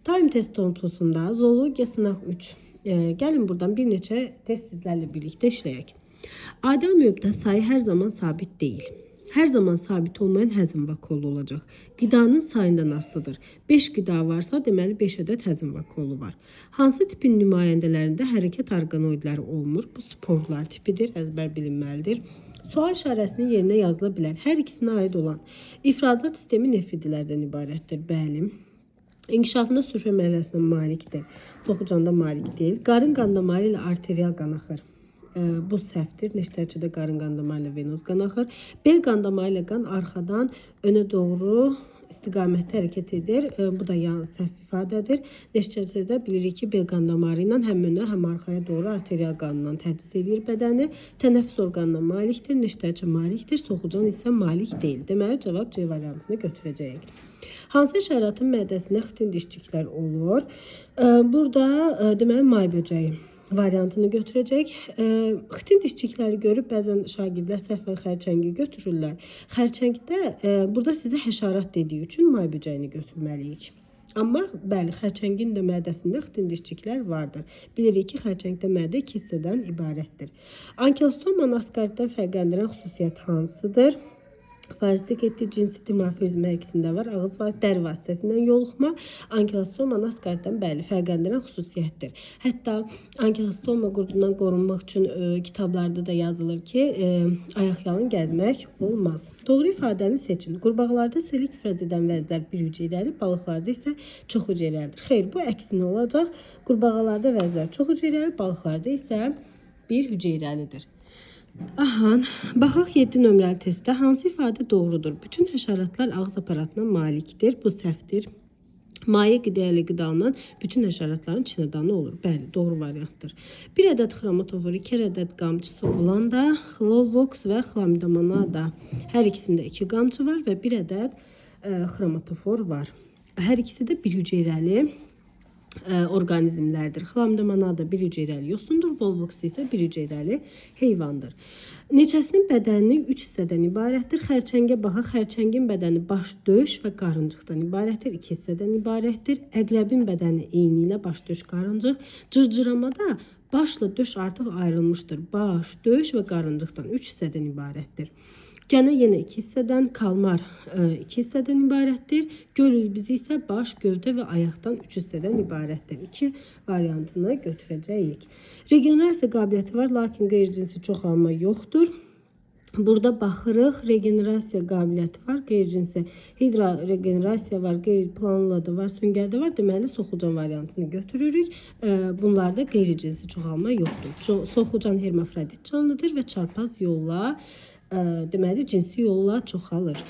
Daim test topluluğunda zoologiya sınaq 3. Gəlin buradan bir neçə test sizlərlə birlikdə işləyək. Adi mübdə sayı hər zaman sabit deyil. Hər zaman sabit olmayan həzm vakolu olacaq. Qidanın sayından asılıdır. 5 qida varsa, deməli 5 ədəd həzm vakolu var. Hansı tipin nümayəndələrində hərəkət orqanoidləri olmur? Bu sporlar tipidir, əzbər bilinməlidir. Sual işarəsinin yerinə yazıla bilər. Hər ikisinə aid olan ifrazat sistemi nefridilərdən ibarətdir. Bəli. İnkişafında sürfə mərhələsinə malikdir. Soxucanda malik deyil. Qarın qan damarı ilə arterial qan axır. Bu səhvdir. Neştərçidə qarın qan damarı ilə venoz qan axır. Bel qan damarı ilə qan arxadan önə doğru istiqamətdə hərəkət edir. Bu da səhv ifadədir. Neştərçidə bilirik ki, bel qan damarı ilə həm önə, həm arxaya doğru arterial qanla tədris edir bədəni. Tənəffüs orqanına malikdir. Neştərçi malikdir. Soxucan isə malik deyil. Deməli, cavab C variantını götürəcəyik. Hansı şəraitın mədəsində xitin dişçiklər olur? Burada deməli may böcəyi variantını götürəcək. Xitin dişçikləri görüb bəzən şagirdlər səhvən xərçəngi götürürlər. Xərçəngdə burada sizə həşarat dediyi üçün may böcəyini götürməliyik. Amma bəli, xərçəngin də mədəsində xitin dişçiklər vardır. Bilirik ki, xərçəngdə mədə 2 hissədən ibarətdir. Ankilostoma askaritdən fərqləndirən xüsusiyyət hansıdır? Parazitlik etdiyi cinsi dimorfizm hər ikisində var. Ağız və dəri vasitəsindən yoluxma ankilostoma askaritdən bəli fərqləndirən xüsusiyyətdir. Hətta ankilostoma qurdundan qorunmaq üçün kitablarda da yazılır ki, ayaqyalın gəzmək olmaz. Doğru ifadəni seçin. Qurbağalarda selik ifraz edən vəzlər bir hüceyrəli, balıqlarda isə çox hüceyrəlidir. Xeyr, bu əksinə olacaq. Qurbağalarda vəzlər çox hüceyrəli, balıqlarda isə bir hüceyrəlidir. Baxaq 7 nömrəli testdə hansı ifadə doğrudur? Bütün həşəratlar ağız aparatına malikdir. Bu səhvdir. Maye qidayla qidalanan bütün həşəratların çinədanı olur. Bəli, doğru variantdır. Bir ədəd xromatofor, 2 ədəd qamçısı olan da xlolvox və xlamidamanada. Hər ikisində 2 qamçı var və bir ədəd xromatofor var. Hər ikisi də bir hüceyrəli orqanizmlərdir. Xlamidamanada bir hüceyrəli yosundur, volvox isə bir hüceyrəli heyvandır. Neçəsinin bədəni 3 hissədən ibarətdir. Xərçəngə baxaq, xərçəngin bədəni baş, döş və qarıncıqdan ibarətdir. 2 hissədən ibarətdir. Əqrəbin bədəni eyni ilə baş, döş, qarıncıq. Cırcıramada başla döş artıq ayrılmışdır. Baş, döş və qarıncıqdan 3 hissədən ibarətdir. Gənə yenə 2 hissədən, kalmar 2 hissədən ibarətdir. Göl ülbizi isə baş, gövdə və ayaqdan 3 hissədən ibarətdir. 2 variantını götürəcəyik. Regenerasiya qabiliyyəti var, lakin qeyri-cinsi çoxalma yoxdur. Burada baxırıq, regenerasiya qabiliyyəti var, qeyri-cinsi hidroregenerasiya var, qeyri-planula da var, süngərdə var. Deməli, soxucan variantını götürürük. Bunlarda qeyri-cinsi çoxalma yoxdur. Soxucan hermafrodit canlıdır və çarpaz yolla, deməli, cinsi yolla çoxalır.